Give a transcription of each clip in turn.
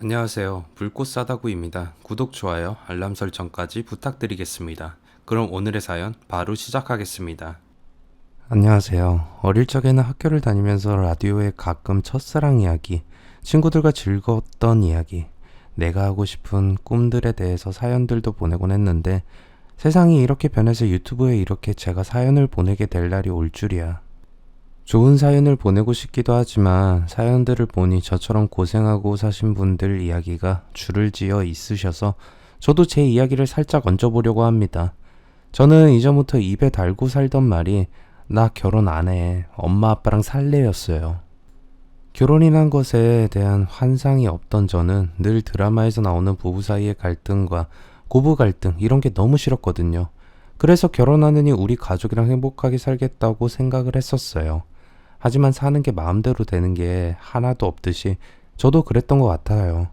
안녕하세요. 불꽃 싸다구입니다. 구독, 좋아요, 알람 설정까지 부탁드리겠습니다. 그럼 오늘의 사연 바로 시작하겠습니다. 안녕하세요. 어릴 적에는 학교를 다니면서 라디오에 가끔 첫사랑 이야기, 친구들과 즐거웠던 이야기, 내가 하고 싶은 꿈들에 대해서 사연들도 보내곤 했는데 세상이 이렇게 변해서 유튜브에 이렇게 제가 사연을 보내게 될 날이 올 줄이야. 좋은 사연을 보내고 싶기도 하지만 사연들을 보니 저처럼 고생하고 사신 분들 이야기가 줄을 지어 있으셔서 저도 제 이야기를 살짝 얹어보려고 합니다. 저는 이전부터 입에 달고 살던 말이 나 결혼 안 해. 엄마 아빠랑 살래였어요. 결혼이란 것에 대한 환상이 없던 저는 늘 드라마에서 나오는 부부 사이의 갈등과 고부 갈등 이런 게 너무 싫었거든요. 그래서 결혼하느니 우리 가족이랑 행복하게 살겠다고 생각을 했었어요. 하지만 사는 게 마음대로 되는 게 하나도 없듯이 저도 그랬던 것 같아요.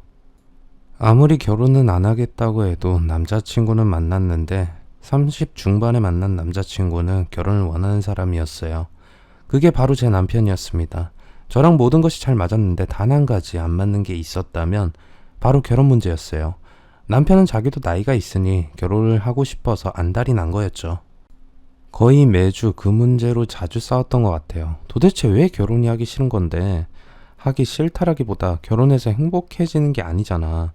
아무리 결혼은 안 하겠다고 해도 남자친구는 만났는데 30 중반에 만난 남자친구는 결혼을 원하는 사람이었어요. 그게 바로 제 남편이었습니다. 저랑 모든 것이 잘 맞았는데 단 한 가지 안 맞는 게 있었다면 바로 결혼 문제였어요. 남편은 자기도 나이가 있으니 결혼을 하고 싶어서 안달이 난 거였죠. 거의 매주 그 문제로 자주 싸웠던 것 같아요. 도대체 왜 결혼이 하기 싫은 건데? 하기 싫다라기보다 결혼해서 행복해지는 게 아니잖아.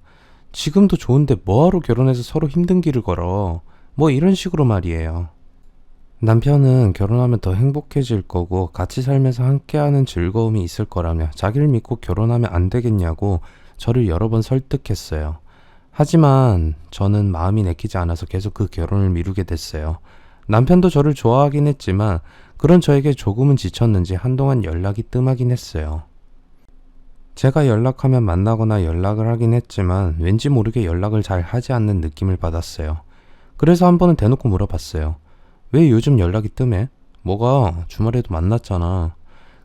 지금도 좋은데 뭐하러 결혼해서 서로 힘든 길을 걸어? 뭐 이런 식으로 말이에요. 남편은 결혼하면 더 행복해질 거고 같이 살면서 함께하는 즐거움이 있을 거라며 자기를 믿고 결혼하면 안 되겠냐고 저를 여러 번 설득했어요. 하지만 저는 마음이 내키지 않아서 계속 그 결혼을 미루게 됐어요. 남편도 저를 좋아하긴 했지만 그런 저에게 조금은 지쳤는지 한동안 연락이 뜸하긴 했어요. 제가 연락하면 만나거나 연락을 하긴 했지만 왠지 모르게 연락을 잘 하지 않는 느낌을 받았어요. 그래서 한 번은 대놓고 물어봤어요. 왜 요즘 연락이 뜸해? 뭐가 주말에도 만났잖아.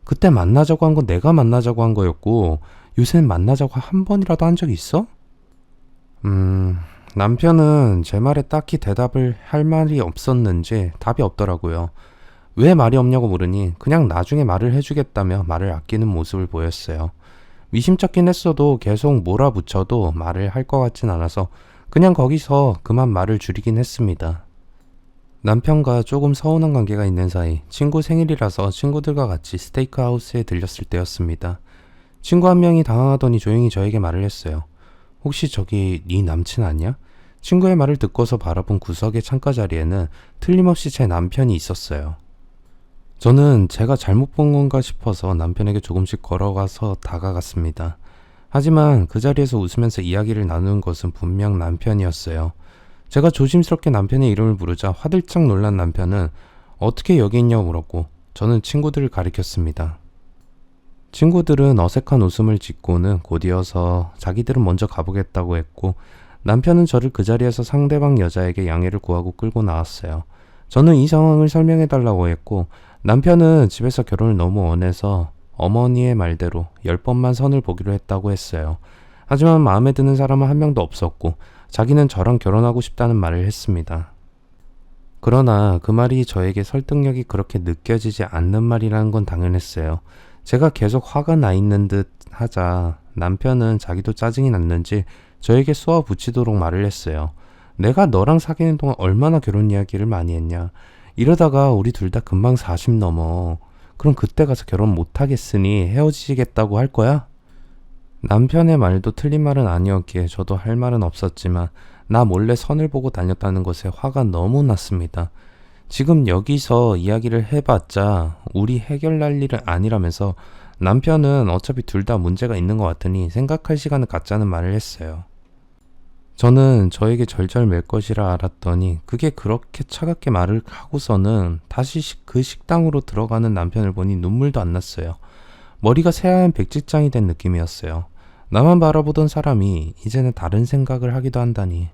그때 만나자고 한 건 내가 만나자고 한 거였고 요새는 만나자고 한 번이라도 한 적이 있어? 남편은 제 말에 딱히 대답을 할 말이 없었는지 답이 없더라고요. 왜 말이 없냐고 물으니 그냥 나중에 말을 해주겠다며 말을 아끼는 모습을 보였어요. 미심쩍긴 했어도 계속 몰아붙여도 말을 할 것 같진 않아서 그냥 거기서 그만 말을 줄이긴 했습니다. 남편과 조금 서운한 관계가 있는 사이 친구 생일이라서 친구들과 같이 스테이크하우스에 들렸을 때였습니다. 친구 한 명이 당황하더니 조용히 저에게 말을 했어요. 혹시 저기 네 남친 아니야? 친구의 말을 듣고서 바라본 구석의 창가 자리에는 틀림없이 제 남편이 있었어요. 저는 제가 잘못 본 건가 싶어서 남편에게 조금씩 걸어가서 다가갔습니다. 하지만 그 자리에서 웃으면서 이야기를 나누는 것은 분명 남편이었어요. 제가 조심스럽게 남편의 이름을 부르자 화들짝 놀란 남편은 어떻게 여기 있냐고 물었고 저는 친구들을 가리켰습니다. 친구들은 어색한 웃음을 짓고는 곧이어서 자기들은 먼저 가보겠다고 했고 남편은 저를 그 자리에서 상대방 여자에게 양해를 구하고 끌고 나왔어요. 저는 이 상황을 설명해달라고 했고 남편은 집에서 결혼을 너무 원해서 어머니의 말대로 10번만 선을 보기로 했다고 했어요. 하지만 마음에 드는 사람은 한 명도 없었고 자기는 저랑 결혼하고 싶다는 말을 했습니다. 그러나 그 말이 저에게 설득력이 그렇게 느껴지지 않는 말이라는 건 당연했어요. 제가 계속 화가 나 있는 듯 하자 남편은 자기도 짜증이 났는지 저에게 쏘아 붙이도록 말을 했어요. 내가 너랑 사귀는 동안 얼마나 결혼 이야기를 많이 했냐. 이러다가 우리 둘 다 금방 40 넘어. 그럼 그때 가서 결혼 못 하겠으니 헤어지겠다고 할 거야? 남편의 말도 틀린 말은 아니었기에 저도 할 말은 없었지만 나 몰래 선을 보고 다녔다는 것에 화가 너무 났습니다. 지금 여기서 이야기를 해봤자 우리 해결날 일은 아니라면서 남편은 어차피 둘 다 문제가 있는 것 같으니 생각할 시간을 갖자는 말을 했어요. 저는 저에게 절절맬 것이라 알았더니 그게 그렇게 차갑게 말을 하고서는 다시 그 식당으로 들어가는 남편을 보니 눈물도 안 났어요. 머리가 새하얀 백지장이 된 느낌이었어요. 나만 바라보던 사람이 이제는 다른 생각을 하기도 한다니.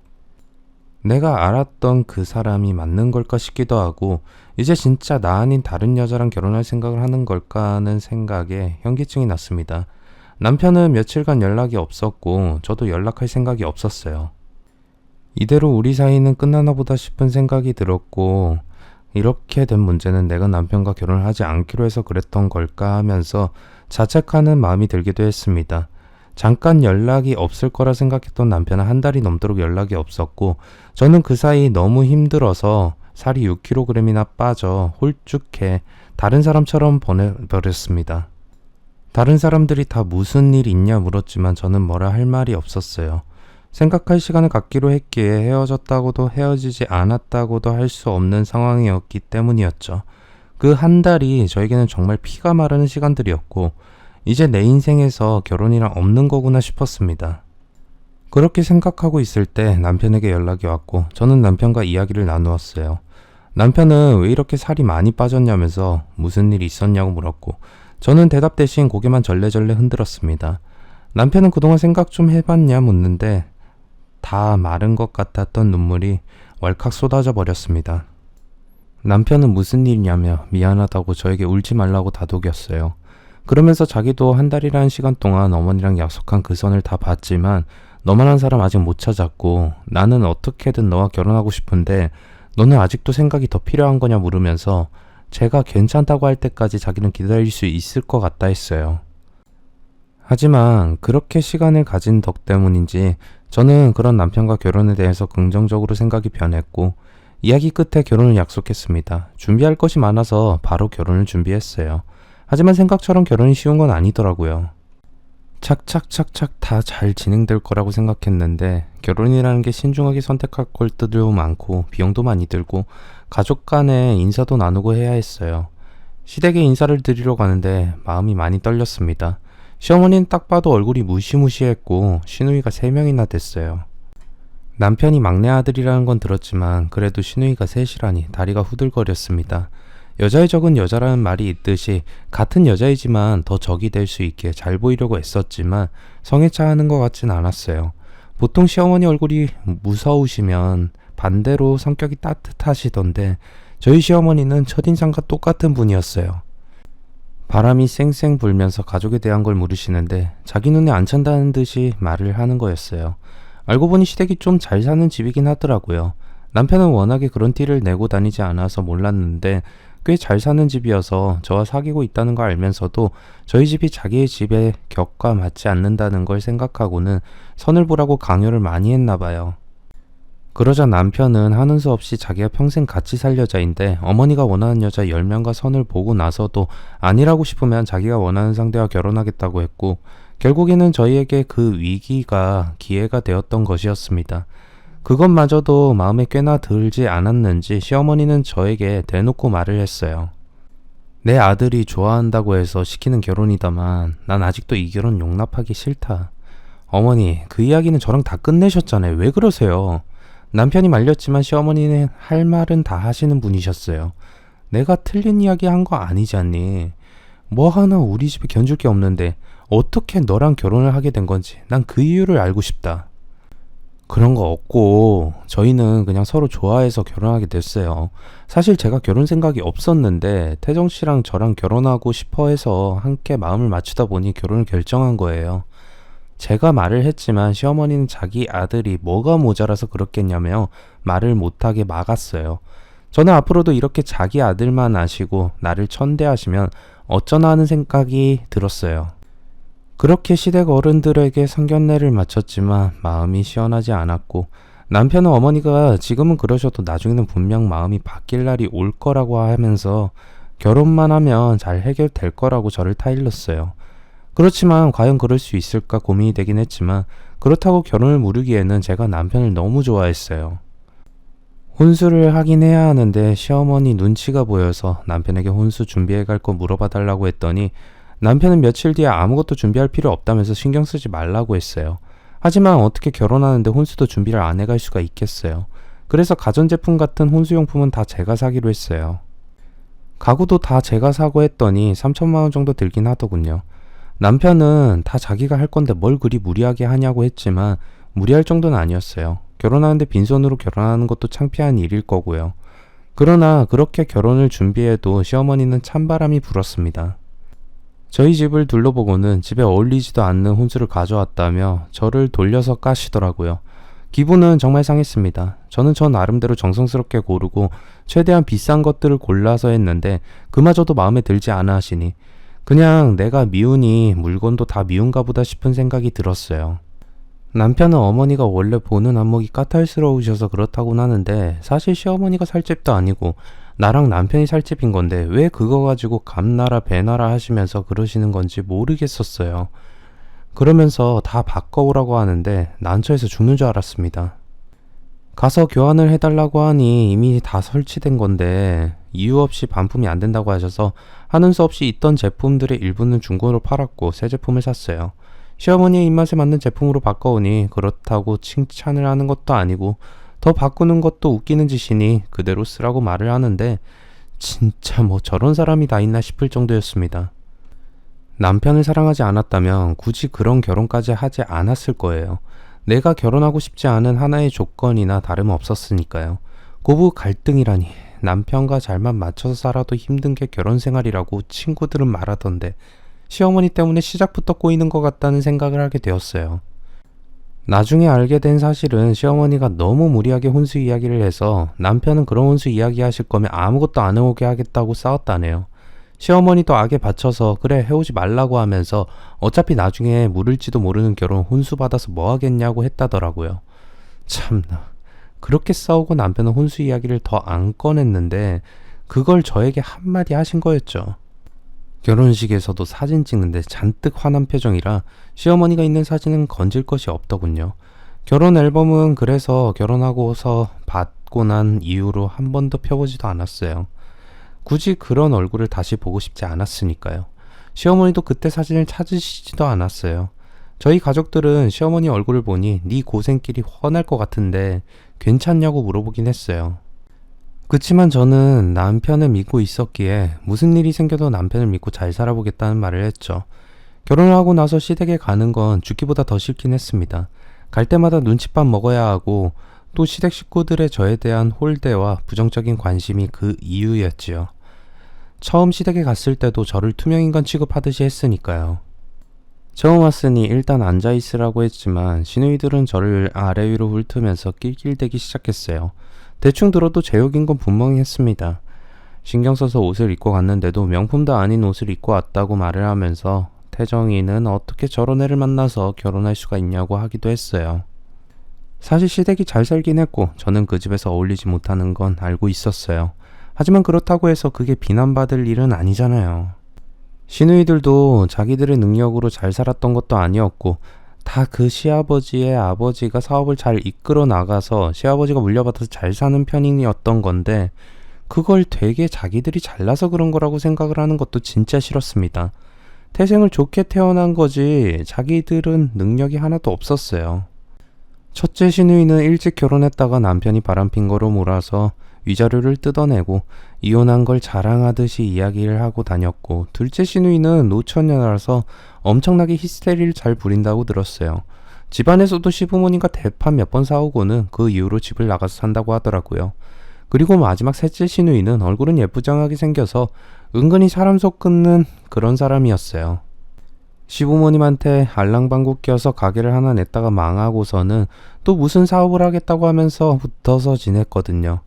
내가 알았던 그 사람이 맞는 걸까 싶기도 하고 이제 진짜 나 아닌 다른 여자랑 결혼할 생각을 하는 걸까 하는 생각에 현기증이 났습니다. 남편은 며칠간 연락이 없었고 저도 연락할 생각이 없었어요. 이대로 우리 사이는 끝나나 보다 싶은 생각이 들었고 이렇게 된 문제는 내가 남편과 결혼을 하지 않기로 해서 그랬던 걸까 하면서 자책하는 마음이 들기도 했습니다. 잠깐 연락이 없을 거라 생각했던 남편은 한 달이 넘도록 연락이 없었고, 저는 그 사이 너무 힘들어서 살이 6kg이나 빠져 홀쭉해 다른 사람처럼 보내버렸습니다. 다른 사람들이 다 무슨 일 있냐 물었지만 저는 뭐라 할 말이 없었어요. 생각할 시간을 갖기로 했기에 헤어졌다고도 헤어지지 않았다고도 할 수 없는 상황이었기 때문이었죠. 그 한 달이 저에게는 정말 피가 마르는 시간들이었고, 이제 내 인생에서 결혼이란 없는 거구나 싶었습니다. 그렇게 생각하고 있을 때 남편에게 연락이 왔고, 저는 남편과 이야기를 나누었어요. 남편은 왜 이렇게 살이 많이 빠졌냐면서 무슨 일이 있었냐고 물었고, 저는 대답 대신 고개만 절레절레 흔들었습니다. 남편은 그동안 생각 좀 해봤냐 묻는데 다 마른 것 같았던 눈물이 왈칵 쏟아져 버렸습니다. 남편은 무슨 일이냐며 미안하다고 저에게 울지 말라고 다독였어요. 그러면서 자기도 한 달이라는 시간 동안 어머니랑 약속한 그 선을 다 봤지만 너만한 사람 아직 못 찾았고, 나는 어떻게든 너와 결혼하고 싶은데 너는 아직도 생각이 더 필요한 거냐 물으면서 제가 괜찮다고 할 때까지 자기는 기다릴 수 있을 것 같다 했어요. 하지만 그렇게 시간을 가진 덕 때문인지 저는 그런 남편과 결혼에 대해서 긍정적으로 생각이 변했고, 이야기 끝에 결혼을 약속했습니다. 준비할 것이 많아서 바로 결혼을 준비했어요. 하지만 생각처럼 결혼이 쉬운 건 아니더라고요. 착착착착 다 잘 진행될 거라고 생각했는데 결혼이라는 게 신중하게 선택할 것들도 많고 비용도 많이 들고 가족 간에 인사도 나누고 해야 했어요. 시댁에 인사를 드리러 가는데 마음이 많이 떨렸습니다. 시어머니는 딱 봐도 얼굴이 무시무시했고 시누이가 3명이나 됐어요. 남편이 막내 아들이라는 건 들었지만 그래도 시누이가 셋이라니 다리가 후들거렸습니다. 여자의 적은 여자라는 말이 있듯이 같은 여자이지만 더 적이 될 수 있게 잘 보이려고 애썼지만 성에 차하는 것 같진 않았어요. 보통 시어머니 얼굴이 무서우시면 반대로 성격이 따뜻하시던데 저희 시어머니는 첫인상과 똑같은 분이었어요. 바람이 쌩쌩 불면서 가족에 대한 걸 물으시는데 자기 눈에 안 찬다는 듯이 말을 하는 거였어요. 알고 보니 시댁이 좀 잘 사는 집이긴 하더라고요. 남편은 워낙에 그런 티를 내고 다니지 않아서 몰랐는데 꽤 잘 사는 집이어서 저와 사귀고 있다는 걸 알면서도 저희 집이 자기의 집에 격과 맞지 않는다는 걸 생각하고는 선을 보라고 강요를 많이 했나 봐요. 그러자 남편은 하는 수 없이 자기가 평생 같이 살 여자인데 어머니가 원하는 여자 10명과 선을 보고 나서도 아니라고 싶으면 자기가 원하는 상대와 결혼하겠다고 했고, 결국에는 저희에게 그 위기가 기회가 되었던 것이었습니다. 그것마저도 마음에 꽤나 들지 않았는지 시어머니는 저에게 대놓고 말을 했어요. 내 아들이 좋아한다고 해서 시키는 결혼이다만 난 아직도 이 결혼 용납하기 싫다. 어머니, 그 이야기는 저랑 다 끝내셨잖아요. 왜 그러세요? 남편이 말렸지만 시어머니는 할 말은 다 하시는 분이셨어요. 내가 틀린 이야기 한 거 아니지 않니? 뭐 하나 우리 집에 견줄 게 없는데 어떻게 너랑 결혼을 하게 된 건지 난 그 이유를 알고 싶다. 그런 거 없고 저희는 그냥 서로 좋아해서 결혼하게 됐어요. 사실 제가 결혼 생각이 없었는데 태정 씨랑 저랑 결혼하고 싶어 해서 함께 마음을 맞추다 보니 결혼을 결정한 거예요. 제가 말을 했지만 시어머니는 자기 아들이 뭐가 모자라서 그렇겠냐며 말을 못하게 막았어요. 저는 앞으로도 이렇게 자기 아들만 아시고 나를 천대하시면 어쩌나 하는 생각이 들었어요. 그렇게 시댁 어른들에게 상견례를 마쳤지만 마음이 시원하지 않았고, 남편은 어머니가 지금은 그러셔도 나중에는 분명 마음이 바뀔 날이 올 거라고 하면서 결혼만 하면 잘 해결될 거라고 저를 타일렀어요. 그렇지만 과연 그럴 수 있을까 고민이 되긴 했지만 그렇다고 결혼을 무르기에는 제가 남편을 너무 좋아했어요. 혼수를 하긴 해야 하는데 시어머니 눈치가 보여서 남편에게 혼수 준비해 갈 거 물어봐 달라고 했더니 남편은 며칠 뒤에 아무것도 준비할 필요 없다면서 신경 쓰지 말라고 했어요. 하지만 어떻게 결혼하는데 혼수도 준비를 안 해갈 수가 있겠어요. 그래서 가전제품 같은 혼수용품은 다 제가 사기로 했어요. 가구도 다 제가 사고 했더니 3천만 원 정도 들긴 하더군요. 남편은 다 자기가 할 건데 뭘 그리 무리하게 하냐고 했지만 무리할 정도는 아니었어요. 결혼하는데 빈손으로 결혼하는 것도 창피한 일일 거고요. 그러나 그렇게 결혼을 준비해도 시어머니는 찬바람이 불었습니다. 저희 집을 둘러보고는 집에 어울리지도 않는 혼수를 가져왔다며 저를 돌려서 까시더라고요. 기분은 정말 상했습니다. 저는 저 나름대로 정성스럽게 고르고 최대한 비싼 것들을 골라서 했는데 그마저도 마음에 들지 않아 하시니 그냥 내가 미우니 물건도 다 미운가 보다 싶은 생각이 들었어요. 남편은 어머니가 원래 보는 안목이 까탈스러우셔서 그렇다고는 하는데 사실 시어머니가 살집도 아니고 나랑 남편이 살집인 건데 왜 그거 가지고 감나라 배나라 하시면서 그러시는 건지 모르겠었어요. 그러면서 다 바꿔오라고 하는데 난처해서 죽는 줄 알았습니다. 가서 교환을 해달라고 하니 이미 다 설치된 건데 이유 없이 반품이 안 된다고 하셔서 하는 수 없이 있던 제품들의 일부는 중고로 팔았고 새 제품을 샀어요. 시어머니의 입맛에 맞는 제품으로 바꿔오니 그렇다고 칭찬을 하는 것도 아니고 더 바꾸는 것도 웃기는 짓이니 그대로 쓰라고 말을 하는데 진짜 뭐 저런 사람이 다 있나 싶을 정도였습니다. 남편을 사랑하지 않았다면 굳이 그런 결혼까지 하지 않았을 거예요. 내가 결혼하고 싶지 않은 하나의 조건이나 다름없었으니까요. 고부 갈등이라니 남편과 잘만 맞춰서 살아도 힘든 게 결혼 생활이라고 친구들은 말하던데 시어머니 때문에 시작부터 꼬이는 것 같다는 생각을 하게 되었어요. 나중에 알게 된 사실은 시어머니가 너무 무리하게 혼수 이야기를 해서 남편은 그런 혼수 이야기 하실 거면 아무것도 안 해오게 하겠다고 싸웠다네요. 시어머니도 악에 받쳐서 그래 해오지 말라고 하면서 어차피 나중에 물을지도 모르는 결혼 혼수 받아서 뭐 하겠냐고 했다더라고요. 참나 그렇게 싸우고 남편은 혼수 이야기를 더 안 꺼냈는데 그걸 저에게 한마디 하신 거였죠. 결혼식에서도 사진 찍는데 잔뜩 화난 표정이라 시어머니가 있는 사진은 건질 것이 없더군요. 결혼 앨범은 그래서 결혼하고서 받고 난 이후로 한 번도 펴보지도 않았어요. 굳이 그런 얼굴을 다시 보고 싶지 않았으니까요. 시어머니도 그때 사진을 찾으시지도 않았어요. 저희 가족들은 시어머니 얼굴을 보니 네 고생길이 훤할 것 같은데 괜찮냐고 물어보긴 했어요. 그치만 저는 남편을 믿고 있었기에 무슨 일이 생겨도 남편을 믿고 잘 살아보겠다는 말을 했죠. 결혼을 하고 나서 시댁에 가는 건 죽기보다 더 싫긴 했습니다. 갈 때마다 눈칫밥 먹어야 하고 또 시댁 식구들의 저에 대한 홀대와 부정적인 관심이 그 이유였지요. 처음 시댁에 갔을 때도 저를 투명인간 취급하듯이 했으니까요. 처음 왔으니 일단 앉아있으라고 했지만 시누이들은 저를 아래 위로 훑으면서 낄낄대기 시작했어요. 대충 들어도 제 욕인 건 분명히 했습니다. 신경 써서 옷을 입고 갔는데도 명품도 아닌 옷을 입고 왔다고 말을 하면서 태정이는 어떻게 저런 애를 만나서 결혼할 수가 있냐고 하기도 했어요. 사실 시댁이 잘 살긴 했고 저는 그 집에서 어울리지 못하는 건 알고 있었어요. 하지만 그렇다고 해서 그게 비난받을 일은 아니잖아요. 시누이들도 자기들의 능력으로 잘 살았던 것도 아니었고 다 그 시아버지의 아버지가 사업을 잘 이끌어 나가서 시아버지가 물려받아서 잘 사는 편이었던 건데 그걸 되게 자기들이 잘나서 그런 거라고 생각을 하는 것도 진짜 싫었습니다. 태생을 좋게 태어난 거지 자기들은 능력이 하나도 없었어요. 첫째 시누이는 일찍 결혼했다가 남편이 바람핀 거로 몰아서 위자료를 뜯어내고 이혼한 걸 자랑하듯이 이야기를 하고 다녔고 둘째 시누이는 노처녀라서 엄청나게 히스테리를 잘 부린다고 들었어요. 집안에서도 시부모님과 대판 몇 번 싸우고는 그 이후로 집을 나가서 산다고 하더라고요. 그리고 마지막 셋째 시누이는 얼굴은 예쁘장하게 생겨서 은근히 사람 속 끓는 그런 사람이었어요. 시부모님한테 알랑방구 껴서 가게를 하나 냈다가 망하고서는 또 무슨 사업을 하겠다고 하면서 붙어서 지냈거든요.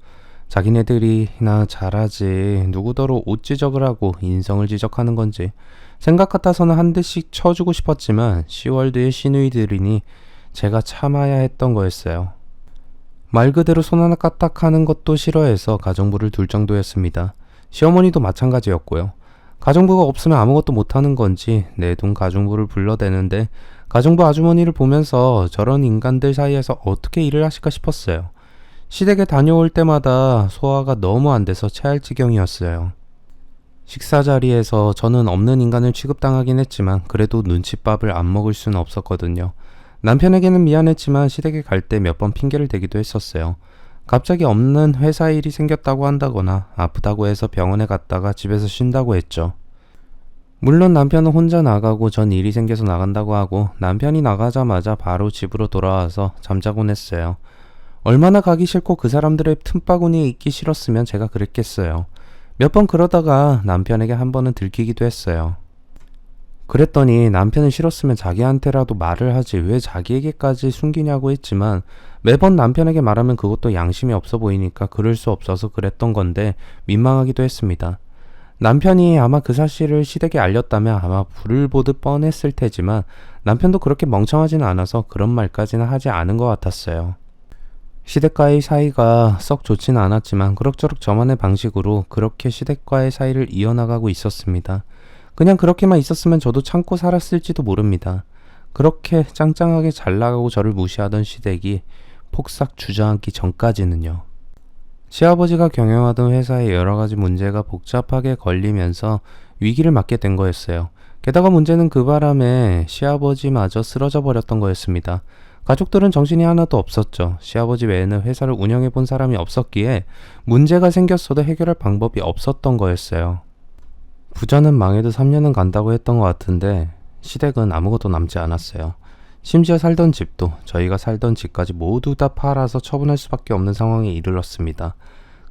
자기네들이나 잘하지 누구더러 옷 지적을 하고 인성을 지적하는 건지 생각 같아서는 한 대씩 쳐주고 싶었지만 10월 뒤에 시누이들이니 제가 참아야 했던 거였어요. 말 그대로 손 하나 까딱하는 것도 싫어해서 가정부를 둘 정도였습니다. 시어머니도 마찬가지였고요. 가정부가 없으면 아무것도 못하는 건지 내돈 가정부를 불러대는데 가정부 아주머니를 보면서 저런 인간들 사이에서 어떻게 일을 하실까 싶었어요. 시댁에 다녀올 때마다 소화가 너무 안 돼서 체할 지경이었어요. 식사 자리에서 저는 없는 인간을 취급당하긴 했지만 그래도 눈칫밥을 안 먹을 수는 없었거든요. 남편에게는 미안했지만 시댁에 갈 때 몇 번 핑계를 대기도 했었어요. 갑자기 없는 회사 일이 생겼다고 한다거나 아프다고 해서 병원에 갔다가 집에서 쉰다고 했죠. 물론 남편은 혼자 나가고 전 일이 생겨서 나간다고 하고 남편이 나가자마자 바로 집으로 돌아와서 잠자곤 했어요. 얼마나 가기 싫고 그 사람들의 틈바구니에 있기 싫었으면 제가 그랬겠어요. 몇 번 그러다가 남편에게 한 번은 들키기도 했어요. 그랬더니 남편은 싫었으면 자기한테라도 말을 하지 왜 자기에게까지 숨기냐고 했지만 매번 남편에게 말하면 그것도 양심이 없어 보이니까 그럴 수 없어서 그랬던 건데 민망하기도 했습니다. 남편이 아마 그 사실을 시댁에 알렸다면 아마 불을 보듯 뻔했을 테지만 남편도 그렇게 멍청하지는 않아서 그런 말까지는 하지 않은 것 같았어요. 시댁과의 사이가 썩 좋지는 않았지만 그럭저럭 저만의 방식으로 그렇게 시댁과의 사이를 이어나가고 있었습니다. 그냥 그렇게만 있었으면 저도 참고 살았을지도 모릅니다. 그렇게 짱짱하게 잘 나가고 저를 무시하던 시댁이 폭삭 주저앉기 전까지는요. 시아버지가 경영하던 회사에 여러 가지 문제가 복잡하게 걸리면서 위기를 맞게 된 거였어요. 게다가 문제는 그 바람에 시아버지마저 쓰러져 버렸던 거였습니다. 가족들은 정신이 하나도 없었죠. 시아버지 외에는 회사를 운영해 본 사람이 없었기에 문제가 생겼어도 해결할 방법이 없었던 거였어요. 부자는 망해도 3년은 간다고 했던 것 같은데 시댁은 아무것도 남지 않았어요. 심지어 살던 집도 저희가 살던 집까지 모두 다 팔아서 처분할 수밖에 없는 상황에 이르렀습니다.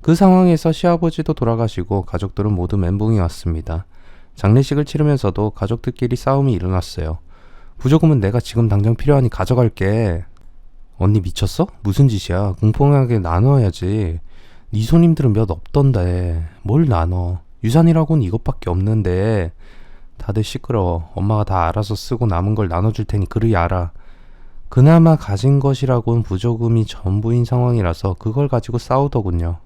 그 상황에서 시아버지도 돌아가시고 가족들은 모두 멘붕이 왔습니다. 장례식을 치르면서도 가족들끼리 싸움이 일어났어요. 부조금은 내가 지금 당장 필요하니 가져갈게. 언니 미쳤어? 무슨 짓이야? 공평하게 나눠야지. 네 손님들은 몇 없던데 뭘 나눠. 유산이라고는 이것밖에 없는데. 다들 시끄러워. 엄마가 다 알아서 쓰고 남은 걸 나눠줄 테니 그리 알아. 그나마 가진 것이라고는 부조금이 전부인 상황이라서 그걸 가지고 싸우더군요.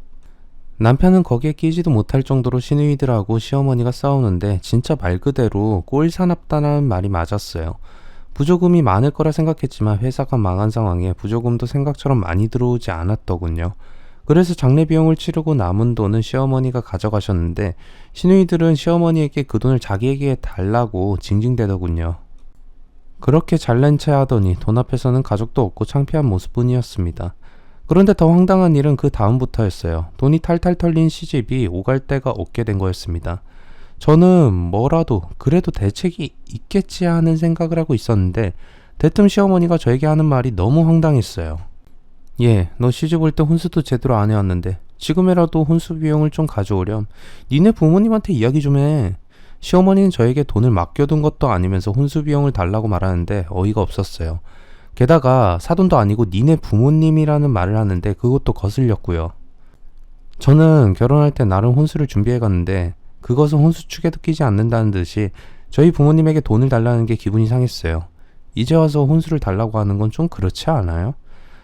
남편은 거기에 끼지도 못할 정도로 시누이들하고 시어머니가 싸우는데 진짜 말 그대로 꼴사납다는 말이 맞았어요. 부조금이 많을 거라 생각했지만 회사가 망한 상황에 부조금도 생각처럼 많이 들어오지 않았더군요. 그래서 장례 비용을 치르고 남은 돈은 시어머니가 가져가셨는데 시누이들은 시어머니에게 그 돈을 자기에게 달라고 징징대더군요. 그렇게 잘난 체 하더니 돈 앞에서는 가족도 없고 창피한 모습뿐이었습니다. 그런데 더 황당한 일은 그 다음부터였어요. 돈이 탈탈 털린 시집이 오갈 데가 없게 된 거였습니다. 저는 뭐라도 그래도 대책이 있겠지 하는 생각을 하고 있었는데 대뜸 시어머니가 저에게 하는 말이 너무 황당했어요. 너 시집 올 때 혼수도 제대로 안 해왔는데 지금이라도 혼수 비용을 좀 가져오렴. 니네 부모님한테 이야기 좀 해. 시어머니는 저에게 돈을 맡겨둔 것도 아니면서 혼수 비용을 달라고 말하는데 어이가 없었어요. 게다가 사돈도 아니고 니네 부모님이라는 말을 하는데 그것도 거슬렸고요. 저는 결혼할 때 나름 혼수를 준비해 갔는데 그것은 혼수 축에도 끼지 않는다는 듯이 저희 부모님에게 돈을 달라는 게 기분이 상했어요. 이제 와서 혼수를 달라고 하는 건 좀 그렇지 않아요?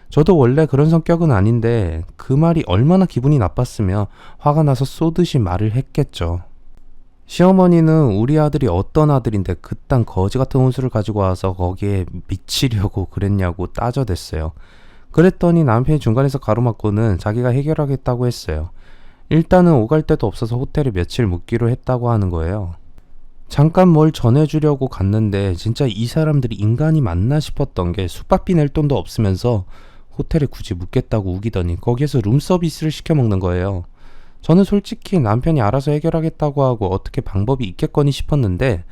저도 원래 그런 성격은 아닌데 그 말이 얼마나 기분이 나빴으며 화가 나서 쏘듯이 말을 했겠죠. 시어머니는 우리 아들이 어떤 아들인데 그딴 거지 같은 혼수를 가지고 와서 거기에 미치려고 그랬냐고 따져댔어요. 그랬더니 남편이 중간에서 가로막고는 자기가 해결하겠다고 했어요. 일단은 오갈 데도 없어서 호텔에 며칠 묵기로 했다고 하는 거예요. 잠깐 뭘 전해주려고 갔는데 진짜 이 사람들이 인간이 맞나 싶었던 게 숙박비 낼 돈도 없으면서 호텔에 굳이 묵겠다고 우기더니 거기에서 룸서비스를 시켜 먹는 거예요. 저는 솔직히 남편이 알아서 해결하겠다고 하고 어떻게 방법이 있겠거니 싶었는데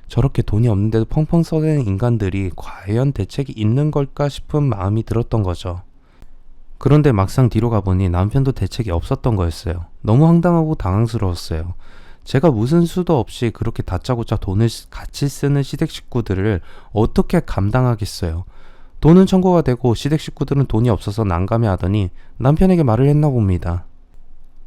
저렇게 돈이 없는데도 펑펑 써대는 인간들이 과연 대책이 있는 걸까 싶은 마음이 들었던 거죠. 그런데 막상 뒤로 가보니 남편도 대책이 없었던 거였어요. 너무 황당하고 당황스러웠어요. 제가 무슨 수도 없이 그렇게 다짜고짜 돈을 같이 쓰는 시댁 식구들을 어떻게 감당하겠어요. 돈은 청구가 되고 시댁 식구들은 돈이 없어서 난감해하더니 남편에게 말을 했나 봅니다.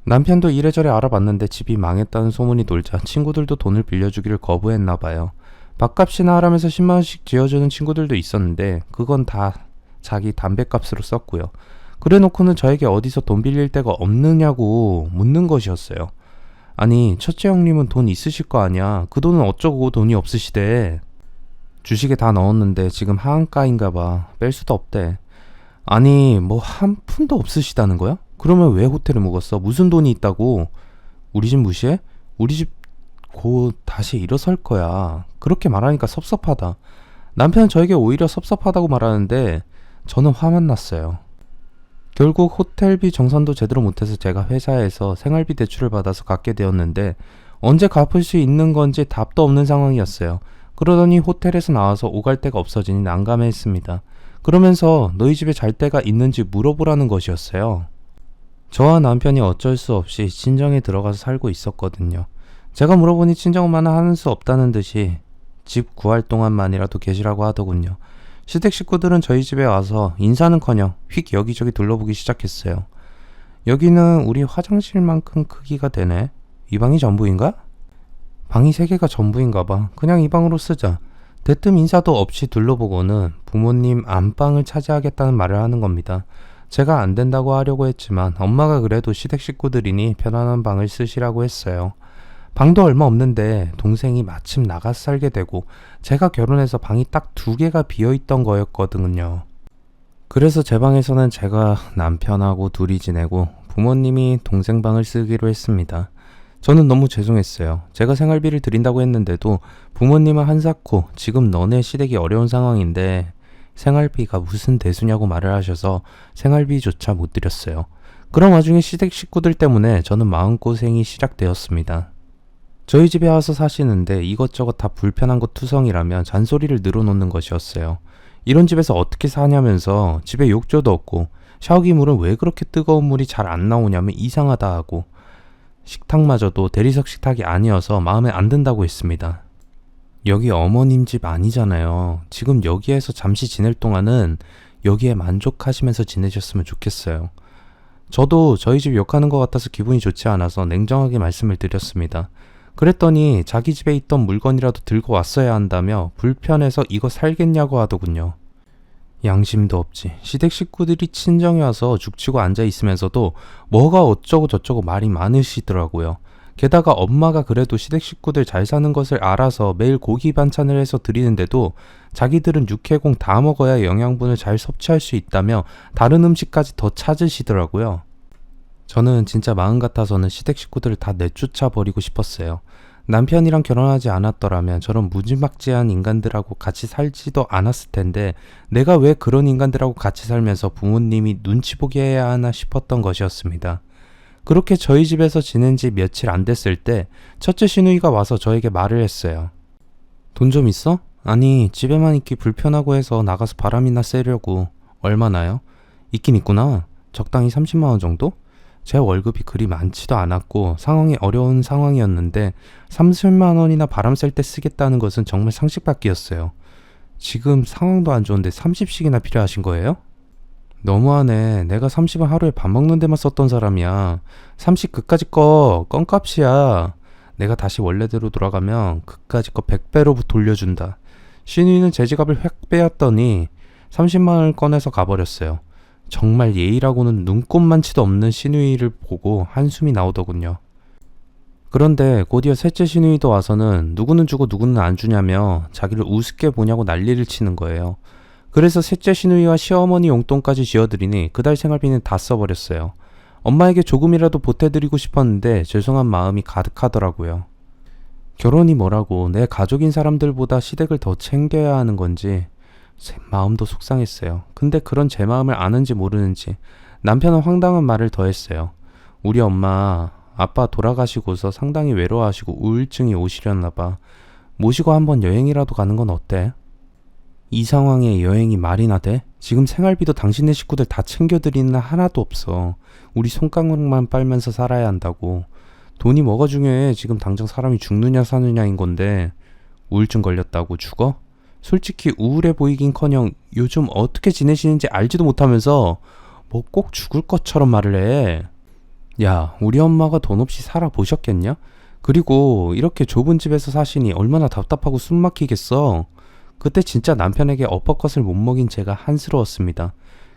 남편도 이래저래 알아봤는데 집이 망했다는 소문이 돌자 친구들도 돈을 빌려주기를 거부했나 봐요. 밥값이나 하라면서 10만원씩 쥐어주는 친구들도 있었는데 그건 다 자기 담뱃값으로 썼고요. 그래놓고는 저에게 어디서 돈 빌릴 데가 없느냐고 묻는 것이었어요. 아니 첫째 형님은 돈 있으실 거 아니야. 그 돈은 어쩌고 돈이 없으시대. 주식에 다 넣었는데 지금 하한가인가 봐. 뺄 수도 없대. 아니 뭐 한 푼도 없으시다는 거야? 그러면 왜 호텔에 묵었어? 무슨 돈이 있다고? 우리 집 무시해? 우리 집 곧 다시 일어설 거야. 그렇게 말하니까 섭섭하다. 남편은 저에게 오히려 섭섭하다고 말하는데 저는 화만 났어요. 결국 호텔비 정산도 제대로 못해서 제가 회사에서 생활비 대출을 받아서 갚게 되었는데 언제 갚을 수 있는 건지 답도 없는 상황이었어요. 그러더니 호텔에서 나와서 오갈 데가 없어지니 난감해했습니다. 그러면서 너희 집에 잘 데가 있는지 물어보라는 것이었어요. 저와 남편이 어쩔 수 없이 친정에 들어가서 살고 있었거든요. 제가 물어보니 친정엄마는 하는 수 없다는 듯이 집 구할 동안만이라도 계시라고 하더군요. 시댁 식구들은 저희 집에 와서 인사는커녕 휙 여기저기 둘러보기 시작했어요. 여기는 우리 화장실만큼 크기가 되네. 이 방이 전부인가? 방이 3개가 전부인가 봐. 그냥 이 방으로 쓰자. 대뜸 인사도 없이 둘러보고는 부모님 안방을 차지하겠다는 말을 하는 겁니다. 제가 안 된다고 하려고 했지만 엄마가 그래도 시댁 식구들이니 편안한 방을 쓰시라고 했어요. 방도 얼마 없는데 동생이 마침 나가서 살게 되고 제가 결혼해서 방이 딱 2개가 비어있던 거였거든요. 그래서 제 방에서는 제가 남편하고 둘이 지내고 부모님이 동생 방을 쓰기로 했습니다. 저는 너무 죄송했어요. 제가 생활비를 드린다고 했는데도 부모님은 한사코 지금 너네 시댁이 어려운 상황인데 생활비가 무슨 대수냐고 말을 하셔서 생활비조차 못 드렸어요. 그런 와중에 시댁 식구들 때문에 저는 마음고생이 시작되었습니다. 저희 집에 와서 사시는데 이것저것 다 불편한 것 투성이라면 잔소리를 늘어놓는 것이었어요. 이런 집에서 어떻게 사냐면서 집에 욕조도 없고 샤워기 물은 왜 그렇게 뜨거운 물이 잘 안 나오냐면 이상하다 하고 식탁마저도 대리석 식탁이 아니어서 마음에 안 든다고 했습니다. 여기 어머님 집 아니잖아요. 지금 여기에서 잠시 지낼 동안은 여기에 만족하시면서 지내셨으면 좋겠어요. 저도 저희 집 욕하는 것 같아서 기분이 좋지 않아서 냉정하게 말씀을 드렸습니다. 그랬더니 자기 집에 있던 물건이라도 들고 왔어야 한다며 불편해서 이거 살겠냐고 하더군요. 양심도 없지. 시댁 식구들이 친정에 와서 죽치고 앉아있으면서도 뭐가 어쩌고 저쩌고 말이 많으시더라고요. 게다가 엄마가 그래도 시댁 식구들 잘 사는 것을 알아서 매일 고기 반찬을 해서 드리는데도 자기들은 육해공 다 먹어야 영양분을 잘 섭취할 수 있다며 다른 음식까지 더 찾으시더라고요. 저는 진짜 마음 같아서는 시댁 식구들을 다 내쫓아 버리고 싶었어요. 남편이랑 결혼하지 않았더라면 저런 무지막지한 인간들하고 같이 살지도 않았을 텐데 내가 왜 그런 인간들하고 같이 살면서 부모님이 눈치 보게 해야 하나 싶었던 것이었습니다. 그렇게 저희 집에서 지낸 지 며칠 안 됐을 때 첫째 시누이가 와서 저에게 말을 했어요. 돈 좀 있어? 아니, 집에만 있기 불편하고 해서 나가서 바람이나 쐬려고. 얼마나요? 있긴 있구나. 적당히 30만 원 정도? 제 월급이 그리 많지도 않았고 상황이 어려운 상황이었는데 30만 원이나 바람 쐴 때 쓰겠다는 것은 정말 상식 밖이었어요. 지금 상황도 안 좋은데 30씩이나 필요하신 거예요? 너무하네. 내가 30은 하루에 밥 먹는 데만 썼던 사람이야. 30 그까짓 거 껌값이야. 내가 다시 원래대로 돌아가면 그까짓 거 100배로 돌려준다. 신우이는 제 지갑을 획 빼앗더니 30만 원을 꺼내서 가버렸어요. 정말 예의라고는 눈꼽만치도 없는 시누이를 보고 한숨이 나오더군요. 그런데 곧이어 셋째 시누이도 와서는 누구는 주고 누구는 안 주냐며 자기를 우습게 보냐고 난리를 치는 거예요. 그래서 셋째 시누이와 시어머니 용돈까지 쥐어드리니 그달 생활비는 다 써버렸어요. 엄마에게 조금이라도 보태드리고 싶었는데 죄송한 마음이 가득하더라고요. 결혼이 뭐라고 내 가족인 사람들보다 시댁을 더 챙겨야 하는 건지 제 마음도 속상했어요. 근데 그런 제 마음을 아는지 모르는지 남편은 황당한 말을 더했어요. 우리 엄마, 아빠 돌아가시고서 상당히 외로워하시고 우울증이 오시려나 봐. 모시고 한번 여행이라도 가는 건 어때? 이 상황에 여행이 말이나 돼? 지금 생활비도 당신네 식구들 다 챙겨드리는 하나도 없어. 우리 손가락만 빨면서 살아야 한다고. 돈이 뭐가 중요해. 지금 당장 사람이 죽느냐 사느냐인 건데 우울증 걸렸다고 죽어? 솔직히 우울해 보이긴커녕 요즘 어떻게 지내시는지 알지도 못하면서 뭐 꼭 죽을 것처럼 말을 해. 야, 우리 엄마가 돈 없이 살아보셨겠냐? 그리고 이렇게 좁은 집에서 사시니 얼마나 답답하고 숨막히겠어. 그때 진짜 남편에게 엇박것을 못 먹인 제가 한스러웠습니다.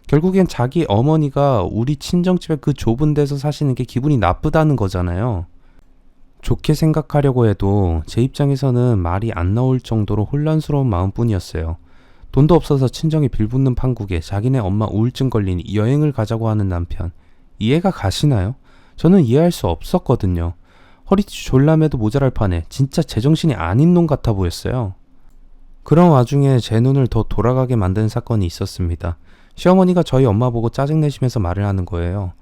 결국엔 자기 어머니가 우리 친정집에 그 좁은 데서 사시는 게 기분이 나쁘다는 거잖아요. 좋게 생각하려고 해도 제 입장에서는 말이 안 나올 정도로 혼란스러운 마음뿐이었어요. 돈도 없어서 친정에 빌붙는 판국에 자기네 엄마 우울증 걸리니 여행을 가자고 하는 남편. 이해가 가시나요? 저는 이해할 수 없었거든요. 허리띠 졸라매도 모자랄 판에 진짜 제정신이 아닌 놈 같아 보였어요. 그런 와중에 제 눈을 더 돌아가게 만든 사건이 있었습니다. 시어머니가 저희 엄마 보고 짜증내시면서 말을 하는 거예요.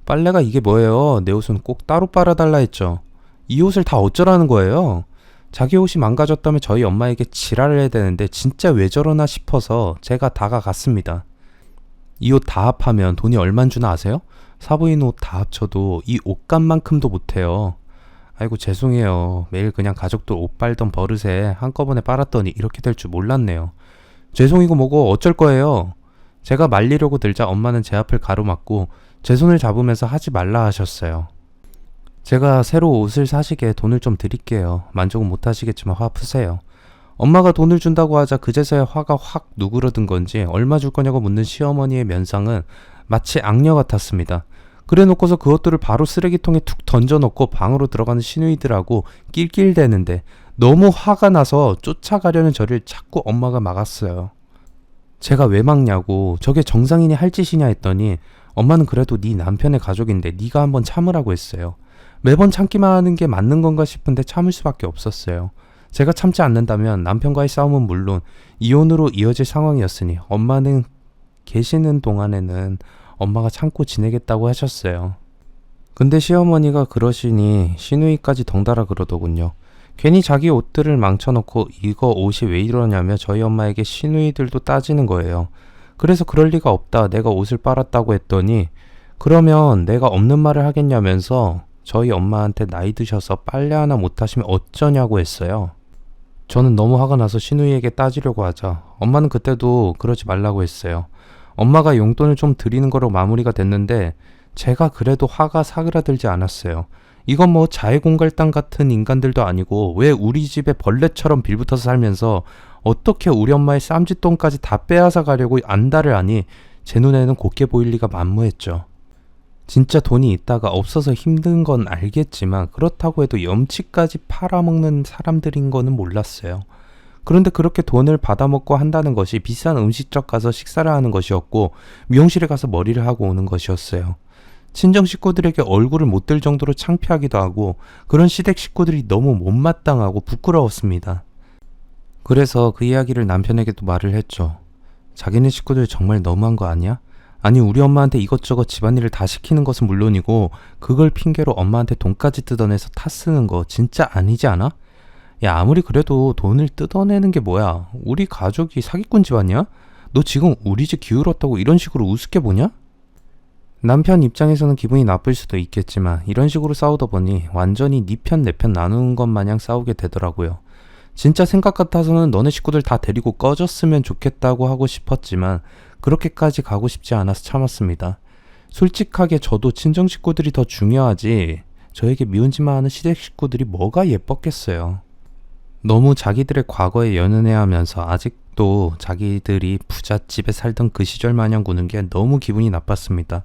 빨래가 이게 뭐예요? 내 옷은 꼭 따로 빨아달라 했죠. 이 옷을 다 어쩌라는 거예요? 자기 옷이 망가졌다며 저희 엄마에게 지랄을 해야 되는데 진짜 왜 저러나 싶어서 제가 다가갔습니다. 이 옷 다 합하면 돈이 얼만 주나 아세요? 사부인 옷 다 합쳐도 이 옷값만큼도 못해요. 아이고 죄송해요. 매일 그냥 가족들 옷 빨던 버릇에 한꺼번에 빨았더니 이렇게 될 줄 몰랐네요. 죄송이고 뭐고 어쩔 거예요. 제가 말리려고 들자 엄마는 제 앞을 가로막고 제 손을 잡으면서 하지 말라 하셨어요. 제가 새로 옷을 사시게 돈을 좀 드릴게요. 만족은 못 하시겠지만 화 푸세요. 엄마가 돈을 준다고 하자 그제서야 화가 확 누그러든 건지 얼마 줄 거냐고 묻는 시어머니의 면상은 마치 악녀 같았습니다. 그래 놓고서 그것들을 바로 쓰레기통에 툭 던져놓고 방으로 들어가는 시누이들하고 낄낄대는데 너무 화가 나서 쫓아가려는 저를 자꾸 엄마가 막았어요. 제가 왜 막냐고 저게 정상인이 할 짓이냐 했더니 엄마는 그래도 네 남편의 가족인데 네가 한번 참으라고 했어요. 매번 참기만 하는 게 맞는 건가 싶은데 참을 수밖에 없었어요. 제가 참지 않는다면 남편과의 싸움은 물론 이혼으로 이어질 상황이었으니 엄마는 계시는 동안에는 엄마가 참고 지내겠다고 하셨어요. 근데 시어머니가 그러시니 시누이까지 덩달아 그러더군요. 괜히 자기 옷들을 망쳐놓고 이거 옷이 왜 이러냐며 저희 엄마에게 시누이들도 따지는 거예요. 그래서 그럴 리가 없다. 내가 옷을 빨았다고 했더니 그러면 내가 없는 말을 하겠냐면서 저희 엄마한테 나이 드셔서 빨래 하나 못하시면 어쩌냐고 했어요. 저는 너무 화가 나서 시누이에게 따지려고 하자 엄마는 그때도 그러지 말라고 했어요. 엄마가 용돈을 좀 드리는 거로 마무리가 됐는데 제가 그래도 화가 사그라들지 않았어요. 이건 뭐 자해공갈당 같은 인간들도 아니고 왜 우리 집에 벌레처럼 빌붙어서 살면서 어떻게 우리 엄마의 쌈짓돈까지 다 빼앗아 가려고 안달을 하니 제 눈에는 곱게 보일 리가 만무했죠. 진짜 돈이 있다가 없어서 힘든 건 알겠지만 그렇다고 해도 염치까지 팔아먹는 사람들인 거는 몰랐어요. 그런데 그렇게 돈을 받아먹고 한다는 것이 비싼 음식점 가서 식사를 하는 것이었고 미용실에 가서 머리를 하고 오는 것이었어요. 친정 식구들에게 얼굴을 못 들 정도로 창피하기도 하고 그런 시댁 식구들이 너무 못마땅하고 부끄러웠습니다. 그래서 그 이야기를 남편에게도 말을 했죠. 자기네 식구들 정말 너무한 거 아니야? 아니 우리 엄마한테 이것저것 집안일을 다 시키는 것은 물론이고 그걸 핑계로 엄마한테 돈까지 뜯어내서 타 쓰는 거 진짜 아니지 않아? 야 아무리 그래도 돈을 뜯어내는 게 뭐야? 우리 가족이 사기꾼 집안이야? 너 지금 우리 집 기울었다고 이런 식으로 우습게 보냐? 남편 입장에서는 기분이 나쁠 수도 있겠지만 이런 식으로 싸우다 보니 완전히 네 편 내 편 나누는 것 마냥 싸우게 되더라고요. 진짜 생각 같아서는 너네 식구들 다 데리고 꺼졌으면 좋겠다고 하고 싶었지만 그렇게까지 가고 싶지 않아서 참았습니다. 솔직하게 저도 친정 식구들이 더 중요하지 저에게 미운 짓만 하는 시댁 식구들이 뭐가 예뻤겠어요. 너무 자기들의 과거에 연연해하면서 아직도 자기들이 부잣집에 살던 그 시절 마냥 구는 게 너무 기분이 나빴습니다.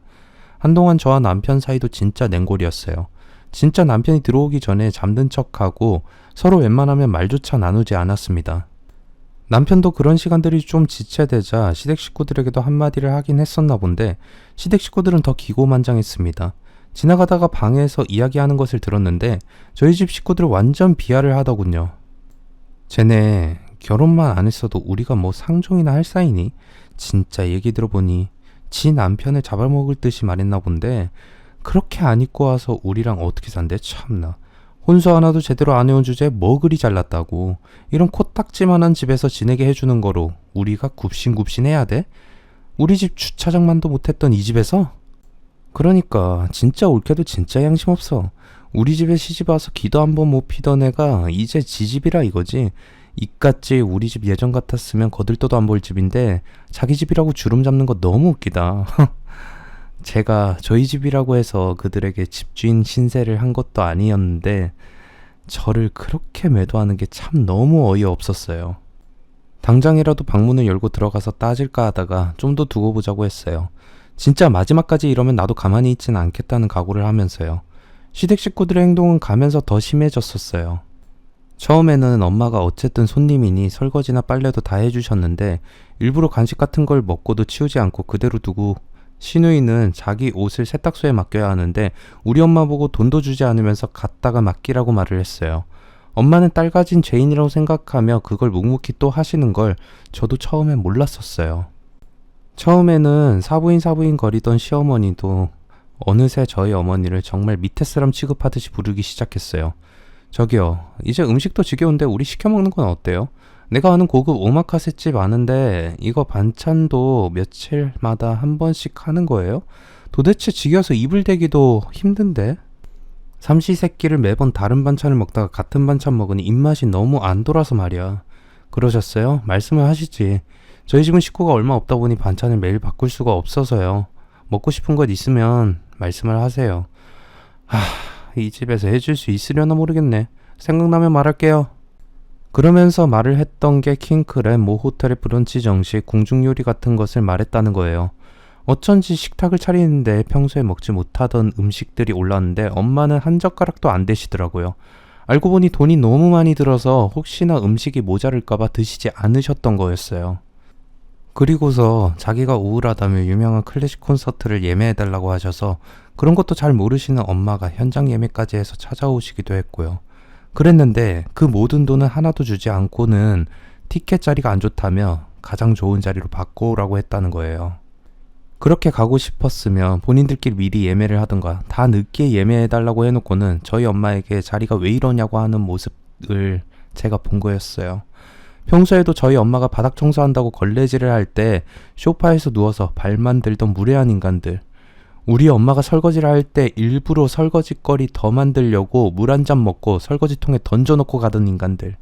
한동안 저와 남편 사이도 진짜 냉골이었어요. 진짜 남편이 들어오기 전에 잠든 척하고 서로 웬만하면 말조차 나누지 않았습니다. 남편도 그런 시간들이 좀 지체되자 시댁 식구들에게도 한마디를 하긴 했었나 본데 시댁 식구들은 더 기고만장했습니다. 지나가다가 방에서 이야기하는 것을 들었는데 저희 집 식구들 완전 비하를 하더군요. 쟤네 결혼만 안 했어도 우리가 뭐 상종이나 할 사이니? 진짜 얘기 들어보니 지 남편을 잡아먹을 듯이 말했나 본데 그렇게 안 입고 와서 우리랑 어떻게 산대 참나. 혼수 하나도 제대로 안 해온 주제에 뭐 그리 잘났다고. 이런 코딱지만한 집에서 지내게 해주는 거로 우리가 굽신굽신해야 돼? 우리 집 주차장만도 못했던 이 집에서? 그러니까 진짜 올케도 진짜 양심 없어. 우리 집에 시집 와서 기도 한번 못 피던 애가 이제 지 집이라 이거지. 이깟집 우리 집 예전 같았으면 거들떠도 안 볼 집인데 자기 집이라고 주름 잡는 거 너무 웃기다. 제가 저희 집이라고 해서 그들에게 집주인 신세를 한 것도 아니었는데 저를 그렇게 매도하는 게 참 너무 어이없었어요. 당장이라도 방문을 열고 들어가서 따질까 하다가 좀 더 두고 보자고 했어요. 진짜 마지막까지 이러면 나도 가만히 있진 않겠다는 각오를 하면서요. 시댁 식구들의 행동은 가면서 더 심해졌었어요. 처음에는 엄마가 어쨌든 손님이니 설거지나 빨래도 다 해주셨는데 일부러 간식 같은 걸 먹고도 치우지 않고 그대로 두고 시누이는 자기 옷을 세탁소에 맡겨야 하는데 우리 엄마 보고 돈도 주지 않으면서 갖다가 맡기라고 말을 했어요. 엄마는 딸 가진 죄인이라고 생각하며 그걸 묵묵히 또 하시는 걸 저도 처음엔 몰랐었어요. 처음에는 사부인 거리던 시어머니도 어느새 저희 어머니를 정말 밑에 사람 취급하듯이 부르기 시작했어요. 저기요, 이제 음식도 지겨운데 우리 시켜 먹는 건 어때요? 내가 아는 고급 오마카세 집 아는데 이거 반찬도 며칠마다 한 번씩 하는 거예요? 도대체 지겨서 입을 대기도 힘든데? 삼시세끼를 매번 다른 반찬을 먹다가 같은 반찬 먹으니 입맛이 너무 안 돌아서 말이야. 그러셨어요? 말씀을 하시지. 저희 집은 식구가 얼마 없다 보니 반찬을 매일 바꿀 수가 없어서요. 먹고 싶은 것 있으면 말씀을 하세요. 이 집에서 해줄 수 있으려나 모르겠네. 생각나면 말할게요. 그러면서 말을 했던 게 킹크랩, 모 호텔의 브런치 정식, 궁중 요리 같은 것을 말했다는 거예요. 어쩐지 식탁을 차리는데 평소에 먹지 못하던 음식들이 올랐는데 엄마는 한 젓가락도 안 되시더라고요. 알고 보니 돈이 너무 많이 들어서 혹시나 음식이 모자랄까봐 드시지 않으셨던 거였어요. 그리고서 자기가 우울하다며 유명한 클래식 콘서트를 예매해달라고 하셔서 그런 것도 잘 모르시는 엄마가 현장 예매까지 해서 찾아오시기도 했고요. 그랬는데 그 모든 돈은 하나도 주지 않고는 티켓 자리가 안 좋다며 가장 좋은 자리로 바꿔오라고 했다는 거예요. 그렇게 가고 싶었으면 본인들끼리 미리 예매를 하든가 다 늦게 예매해달라고 해놓고는 저희 엄마에게 자리가 왜 이러냐고 하는 모습을 제가 본 거였어요. 평소에도 저희 엄마가 바닥 청소한다고 걸레질을 할 때 소파에서 누워서 발만 들던 무례한 인간들, 우리 엄마가 설거지를 할 때 일부러 설거지거리 더 만들려고 물 한 잔 먹고 설거지통에 던져놓고 가던 인간들,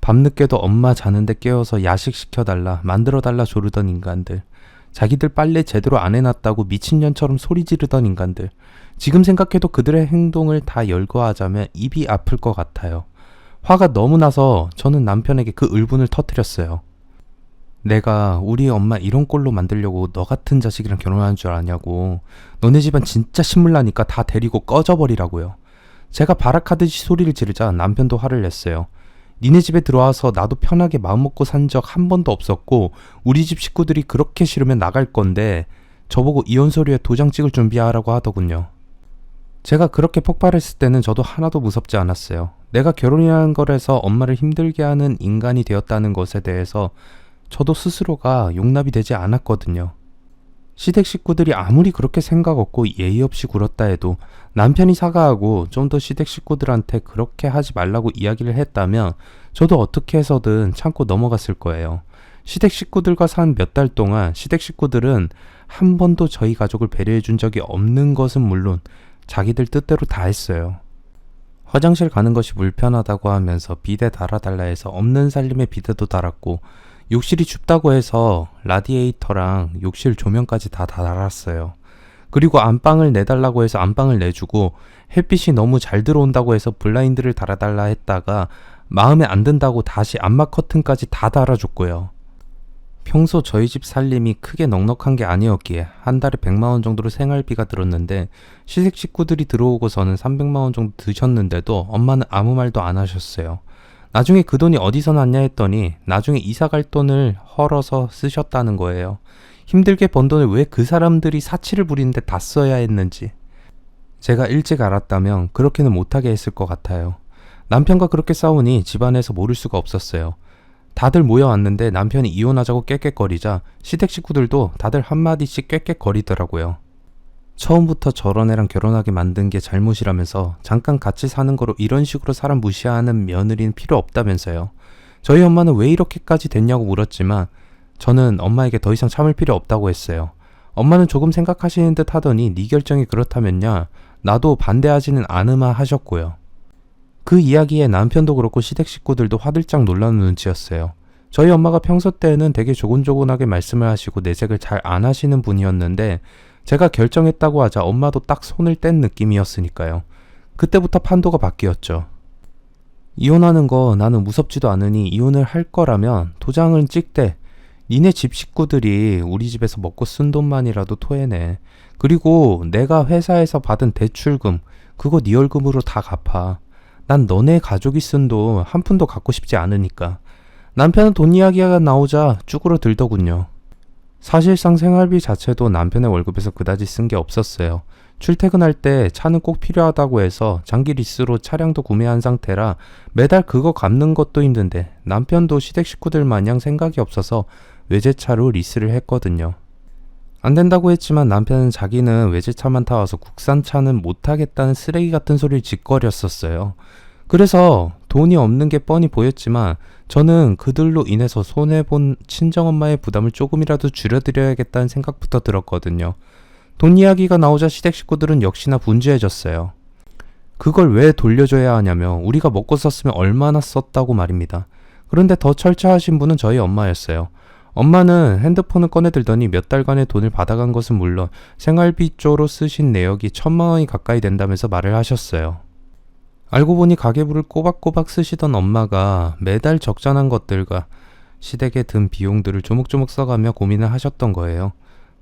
밤늦게도 엄마 자는데 깨워서 야식 시켜달라 만들어달라 조르던 인간들, 자기들 빨래 제대로 안 해놨다고 미친년처럼 소리 지르던 인간들, 지금 생각해도 그들의 행동을 다 열거하자면 입이 아플 것 같아요. 화가 너무 나서 저는 남편에게 그 울분을 터뜨렸어요. 내가 우리 엄마 이런 꼴로 만들려고 너 같은 자식이랑 결혼하는 줄 아냐고. 너네 집안 진짜 신물나니까 다 데리고 꺼져버리라고요. 제가 발악하듯이 소리를 지르자 남편도 화를 냈어요. 니네 집에 들어와서 나도 편하게 마음먹고 산 적 한 번도 없었고 우리 집 식구들이 그렇게 싫으면 나갈 건데 저보고 이혼 서류에 도장 찍을 준비하라고 하더군요. 제가 그렇게 폭발했을 때는 저도 하나도 무섭지 않았어요. 내가 결혼이라는 거에서 엄마를 힘들게 하는 인간이 되었다는 것에 대해서 저도 스스로가 용납이 되지 않았거든요. 시댁 식구들이 아무리 그렇게 생각 없고 예의 없이 굴었다 해도 남편이 사과하고 좀 더 시댁 식구들한테 그렇게 하지 말라고 이야기를 했다면 저도 어떻게 해서든 참고 넘어갔을 거예요. 시댁 식구들과 산 몇 달 동안 시댁 식구들은 한 번도 저희 가족을 배려해 준 적이 없는 것은 물론 자기들 뜻대로 다 했어요. 화장실 가는 것이 불편하다고 하면서 비데 달아달라 해서 없는 살림에 비데도 달았고 욕실이 춥다고 해서 라디에이터랑 욕실 조명까지 다 달았어요. 그리고 안방을 내달라고 해서 안방을 내주고 햇빛이 너무 잘 들어온다고 해서 블라인드를 달아달라 했다가 마음에 안 든다고 다시 안마 커튼까지 다 달아줬고요. 평소 저희 집 살림이 크게 넉넉한 게 아니었기에 한 달에 100만원 정도로 생활비가 들었는데 시댁 식구들이 들어오고서는 300만원 정도 드셨는데도 엄마는 아무 말도 안 하셨어요. 나중에 그 돈이 어디서 났냐 했더니 나중에 이사 갈 돈을 헐어서 쓰셨다는 거예요. 힘들게 번 돈을 왜 그 사람들이 사치를 부리는데 다 써야 했는지. 제가 일찍 알았다면 그렇게는 못하게 했을 것 같아요. 남편과 그렇게 싸우니 집안에서 모를 수가 없었어요. 다들 모여왔는데 남편이 이혼하자고 깨깨거리자 시댁 식구들도 다들 한마디씩 깨깨거리더라고요. 처음부터 저런 애랑 결혼하게 만든 게 잘못이라면서 잠깐 같이 사는 거로 이런 식으로 사람 무시하는 며느리는 필요 없다면서요. 저희 엄마는 왜 이렇게까지 됐냐고 물었지만 저는 엄마에게 더 이상 참을 필요 없다고 했어요. 엄마는 조금 생각하시는 듯 하더니 네 결정이 그렇다면야 나도 반대하지는 않으마 하셨고요. 그 이야기에 남편도 그렇고 시댁 식구들도 화들짝 놀라는 눈치였어요. 저희 엄마가 평소 때는 되게 조곤조곤하게 말씀을 하시고 내색을 잘 안 하시는 분이었는데 제가 결정했다고 하자 엄마도 딱 손을 뗀 느낌이었으니까요. 그때부터 판도가 바뀌었죠. 이혼하는 거 나는 무섭지도 않으니 이혼을 할 거라면 도장은 찍되 니네 집 식구들이 우리 집에서 먹고 쓴 돈만이라도 토해내. 그리고 내가 회사에서 받은 대출금 그거 네 월급으로 다 갚아. 난 너네 가족이 쓴 돈 한 푼도 갖고 싶지 않으니까. 남편은 돈 이야기가 나오자 쭈그러 들더군요. 사실상 생활비 자체도 남편의 월급에서 그다지 쓴 게 없었어요. 출퇴근할 때 차는 꼭 필요하다고 해서 장기 리스로 차량도 구매한 상태라 매달 그거 갚는 것도 힘든데 남편도 시댁 식구들 마냥 생각이 없어서 외제차로 리스를 했거든요. 안 된다고 했지만 남편은 자기는 외제차만 타와서 국산차는 못하겠다는 쓰레기 같은 소리를 짓거렸었어요. 그래서 돈이 없는 게 뻔히 보였지만 저는 그들로 인해서 손해본 친정엄마의 부담을 조금이라도 줄여드려야겠다는 생각부터 들었거든요. 돈 이야기가 나오자 시댁 식구들은 역시나 분주해졌어요. 그걸 왜 돌려줘야 하냐며 우리가 먹고 썼으면 얼마나 썼다고 말입니다. 그런데 더 철저하신 분은 저희 엄마였어요. 엄마는 핸드폰을 꺼내들더니 몇 달간의 돈을 받아간 것은 물론 생활비 쪽으로 쓰신 내역이 1,000만 원이 가까이 된다면서 말을 하셨어요. 알고 보니 가계부를 꼬박꼬박 쓰시던 엄마가 매달 적잖은 것들과 시댁에 든 비용들을 조목조목 써가며 고민을 하셨던 거예요.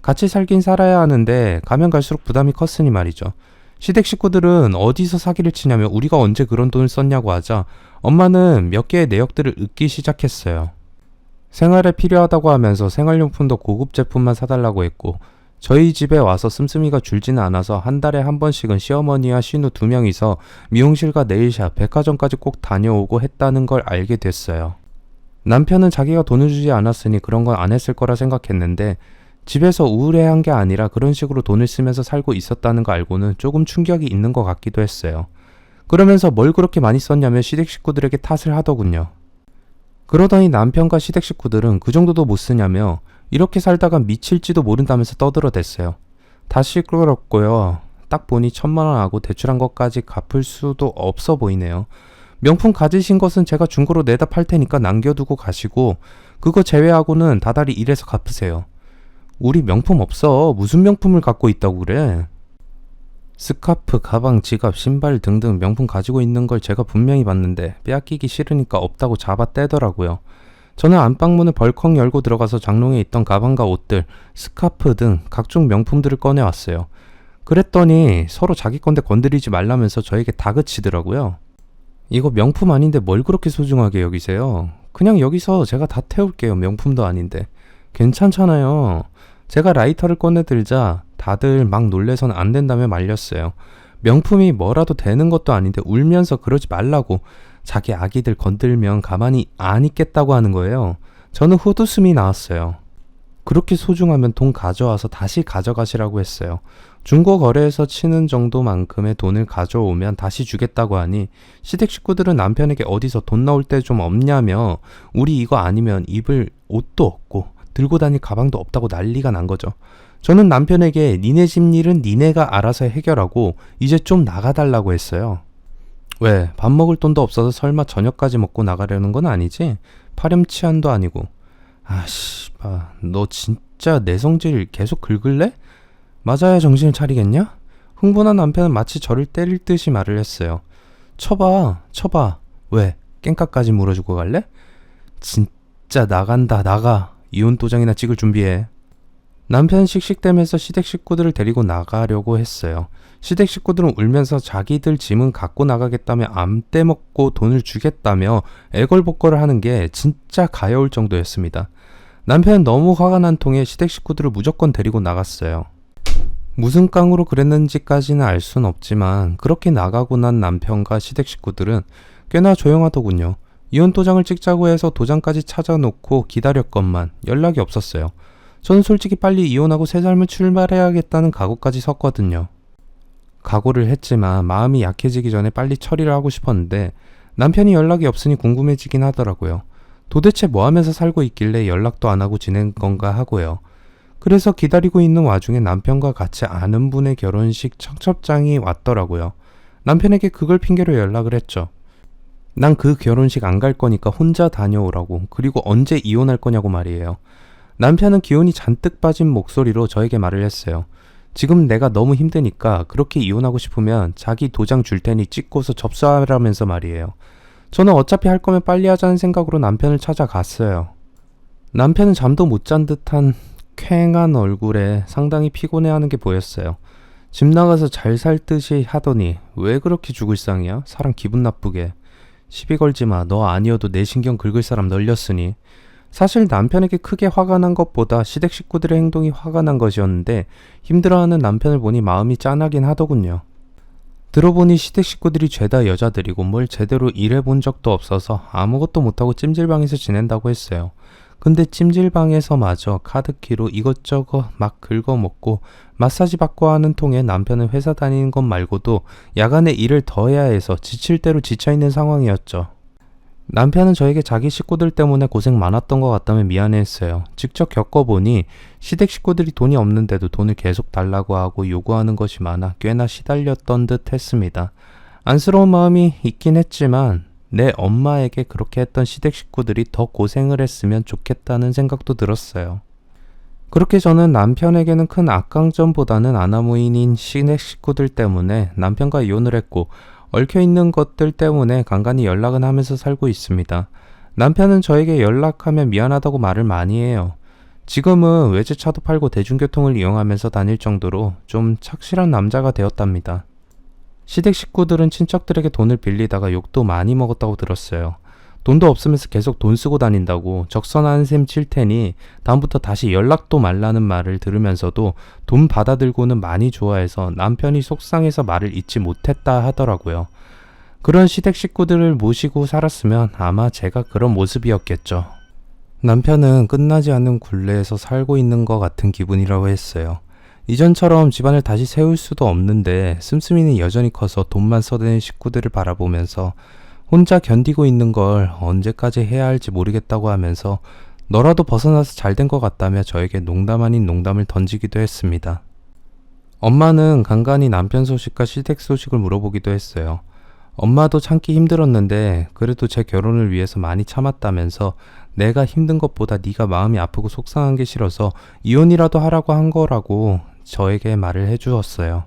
같이 살긴 살아야 하는데 가면 갈수록 부담이 컸으니 말이죠. 시댁 식구들은 어디서 사기를 치냐며 우리가 언제 그런 돈을 썼냐고 하자 엄마는 몇 개의 내역들을 읊기 시작했어요. 생활에 필요하다고 하면서 생활용품도 고급 제품만 사달라고 했고 저희 집에 와서 씀씀이가 줄지는 않아서 한 달에 한 번씩은 시어머니와 신우 2명이서 미용실과 네일샵, 백화점까지 꼭 다녀오고 했다는 걸 알게 됐어요. 남편은 자기가 돈을 주지 않았으니 그런 건 안 했을 거라 생각했는데 집에서 우울해한 게 아니라 그런 식으로 돈을 쓰면서 살고 있었다는 거 알고는 조금 충격이 있는 것 같기도 했어요. 그러면서 뭘 그렇게 많이 썼냐며 시댁 식구들에게 탓을 하더군요. 그러더니 남편과 시댁 식구들은 그 정도도 못 쓰냐며 이렇게 살다가 미칠지도 모른다면서 떠들어댔어요. 다 시끄럽고요. 딱 보니 1,000만 원하고 대출한 것까지 갚을 수도 없어 보이네요. 명품 가지신 것은 제가 중고로 내다 팔 테니까 남겨두고 가시고 그거 제외하고는 다달이 일해서 갚으세요. 우리 명품 없어. 무슨 명품을 갖고 있다고 그래? 스카프, 가방, 지갑, 신발 등등 명품 가지고 있는 걸 제가 분명히 봤는데 빼앗기기 싫으니까 없다고 잡아 떼더라고요. 저는 안방문을 벌컥 열고 들어가서 장롱에 있던 가방과 옷들, 스카프 등 각종 명품들을 꺼내왔어요. 그랬더니 서로 자기 건데 건드리지 말라면서 저에게 다그치더라고요. 이거 명품 아닌데 뭘 그렇게 소중하게 여기세요? 그냥 여기서 제가 다 태울게요. 명품도 아닌데. 괜찮잖아요. 제가 라이터를 꺼내들자 다들 막 놀래선 안 된다며 말렸어요. 명품이 뭐라도 되는 것도 아닌데 울면서 그러지 말라고 자기 아기들 건들면 가만히 안 있겠다고 하는 거예요. 저는 헛웃음이 나왔어요. 그렇게 소중하면 돈 가져와서 다시 가져가시라고 했어요. 중고 거래에서 치는 정도만큼의 돈을 가져오면 다시 주겠다고 하니 시댁 식구들은 남편에게 어디서 돈 나올 때 좀 없냐며 우리 이거 아니면 입을 옷도 없고 들고 다닐 가방도 없다고 난리가 난 거죠. 저는 남편에게 니네 집 일은 니네가 알아서 해결하고 이제 좀 나가달라고 했어요. 왜? 밥 먹을 돈도 없어서 설마 저녁까지 먹고 나가려는 건 아니지? 파렴치한도 아니고. 아씨, 너 진짜 내 성질 계속 긁을래? 맞아야 정신을 차리겠냐? 흥분한 남편은 마치 저를 때릴 듯이 말을 했어요. 쳐봐. 왜? 깽까까지 물어주고 갈래? 진짜 나간다, 나가. 이혼 도장이나 찍을 준비해. 남편은 씩씩대면서 시댁 식구들을 데리고 나가려고 했어요. 시댁 식구들은 울면서 자기들 짐은 갖고 나가겠다며 안 떼먹고 돈을 주겠다며 애걸복걸을 하는 게 진짜 가여울 정도였습니다. 남편은 너무 화가 난 통에 시댁 식구들을 무조건 데리고 나갔어요. 무슨 깡으로 그랬는지까지는 알 순 없지만 그렇게 나가고 난 남편과 시댁 식구들은 꽤나 조용하더군요. 이혼 도장을 찍자고 해서 도장까지 찾아놓고 기다렸건만 연락이 없었어요. 저는 솔직히 빨리 이혼하고 새 삶을 출발해야겠다는 각오까지 섰거든요. 각오를 했지만 마음이 약해지기 전에 빨리 처리를 하고 싶었는데 남편이 연락이 없으니 궁금해지긴 하더라고요. 도대체 뭐 하면서 살고 있길래 연락도 안 하고 지낸 건가 하고요. 그래서 기다리고 있는 와중에 남편과 같이 아는 분의 결혼식 청첩장이 왔더라고요. 남편에게 그걸 핑계로 연락을 했죠. 난 그 결혼식 안 갈 거니까 혼자 다녀오라고. 그리고 언제 이혼할 거냐고 말이에요. 남편은 기운이 잔뜩 빠진 목소리로 저에게 말을 했어요. 지금 내가 너무 힘드니까 그렇게 이혼하고 싶으면 자기 도장 줄 테니 찍고서 접수하라면서 말이에요. 저는 어차피 할 거면 빨리 하자는 생각으로 남편을 찾아갔어요. 남편은 잠도 못 잔 듯한 퀭한 얼굴에 상당히 피곤해하는 게 보였어요. 집 나가서 잘 살 듯이 하더니 왜 그렇게 죽을 상이야? 사람 기분 나쁘게. 시비 걸지 마. 너 아니어도 내 신경 긁을 사람 널렸으니. 사실 남편에게 크게 화가 난 것보다 시댁 식구들의 행동이 화가 난 것이었는데 힘들어하는 남편을 보니 마음이 짠하긴 하더군요. 들어보니 시댁 식구들이 죄다 여자들이고 뭘 제대로 일해본 적도 없어서 아무것도 못하고 찜질방에서 지낸다고 했어요. 근데 찜질방에서마저 카드키로 이것저것 막 긁어먹고 마사지 받고 하는 통에 남편은 회사 다니는 것 말고도 야간에 일을 더 해야 해서 지칠 대로 지쳐있는 상황이었죠. 남편은 저에게 자기 식구들 때문에 고생 많았던 것 같다며 미안해했어요. 직접 겪어보니 시댁 식구들이 돈이 없는데도 돈을 계속 달라고 하고 요구하는 것이 많아 꽤나 시달렸던 듯 했습니다. 안쓰러운 마음이 있긴 했지만 내 엄마에게 그렇게 했던 시댁 식구들이 더 고생을 했으면 좋겠다는 생각도 들었어요. 그렇게 저는 남편에게는 큰 악강점보다는 아나무인인 시댁 식구들 때문에 남편과 이혼을 했고, 얽혀있는 것들 때문에 간간히 연락은 하면서 살고 있습니다. 남편은 저에게 연락하면 미안하다고 말을 많이 해요. 지금은 외제차도 팔고 대중교통을 이용하면서 다닐 정도로 좀 착실한 남자가 되었답니다. 시댁 식구들은 친척들에게 돈을 빌리다가 욕도 많이 먹었다고 들었어요. 돈도 없으면서 계속 돈 쓰고 다닌다고 적선하는 셈 칠 테니 다음부터 다시 연락도 말라는 말을 들으면서도 돈 받아들고는 많이 좋아해서 남편이 속상해서 말을 잊지 못했다 하더라고요. 그런 시댁 식구들을 모시고 살았으면 아마 제가 그런 모습이었겠죠. 남편은 끝나지 않는 굴레에서 살고 있는 것 같은 기분이라고 했어요. 이전처럼 집안을 다시 세울 수도 없는데 씀씀이는 여전히 커서 돈만 써대는 식구들을 바라보면서 혼자 견디고 있는 걸 언제까지 해야 할지 모르겠다고 하면서 너라도 벗어나서 잘 된 것 같다며 저에게 농담 아닌 농담을 던지기도 했습니다. 엄마는 간간히 남편 소식과 시댁 소식을 물어보기도 했어요. 엄마도 참기 힘들었는데 그래도 제 결혼을 위해서 많이 참았다면서 내가 힘든 것보다 네가 마음이 아프고 속상한 게 싫어서 이혼이라도 하라고 한 거라고 저에게 말을 해주었어요.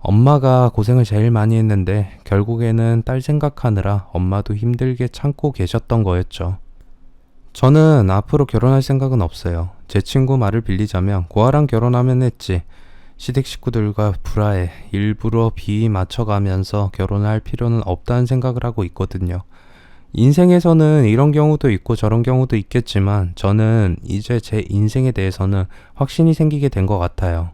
엄마가 고생을 제일 많이 했는데 결국에는 딸 생각하느라 엄마도 힘들게 참고 계셨던 거였죠. 저는 앞으로 결혼할 생각은 없어요. 제 친구 말을 빌리자면 고아랑 결혼하면 했지. 시댁 식구들과 불화해 일부러 비 맞춰가면서 결혼을 할 필요는 없다는 생각을 하고 있거든요. 인생에서는 이런 경우도 있고 저런 경우도 있겠지만 저는 이제 제 인생에 대해서는 확신이 생기게 된 것 같아요.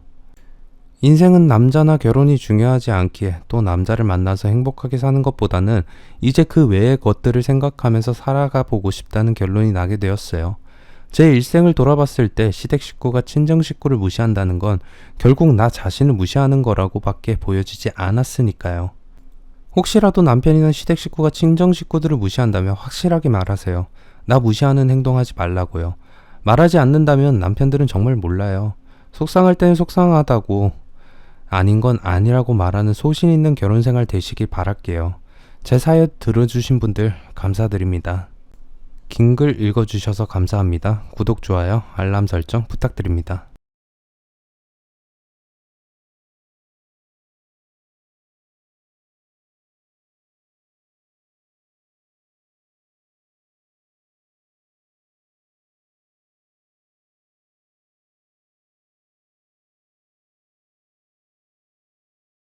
인생은 남자나 결혼이 중요하지 않기에 또 남자를 만나서 행복하게 사는 것보다는 이제 그 외의 것들을 생각하면서 살아가 보고 싶다는 결론이 나게 되었어요. 제 일생을 돌아봤을 때 시댁 식구가 친정 식구를 무시한다는 건 결국 나 자신을 무시하는 거라고 밖에 보여지지 않았으니까요. 혹시라도 남편이나 시댁 식구가 친정 식구들을 무시한다면 확실하게 말하세요. 나 무시하는 행동하지 말라고요. 말하지 않는다면 남편들은 정말 몰라요. 속상할 때는 속상하다고, 아닌 건 아니라고 말하는 소신 있는 결혼 생활 되시길 바랄게요. 제 사연 들어주신 분들 감사드립니다. 긴 글 읽어주셔서 감사합니다. 구독, 좋아요, 알람 설정 부탁드립니다.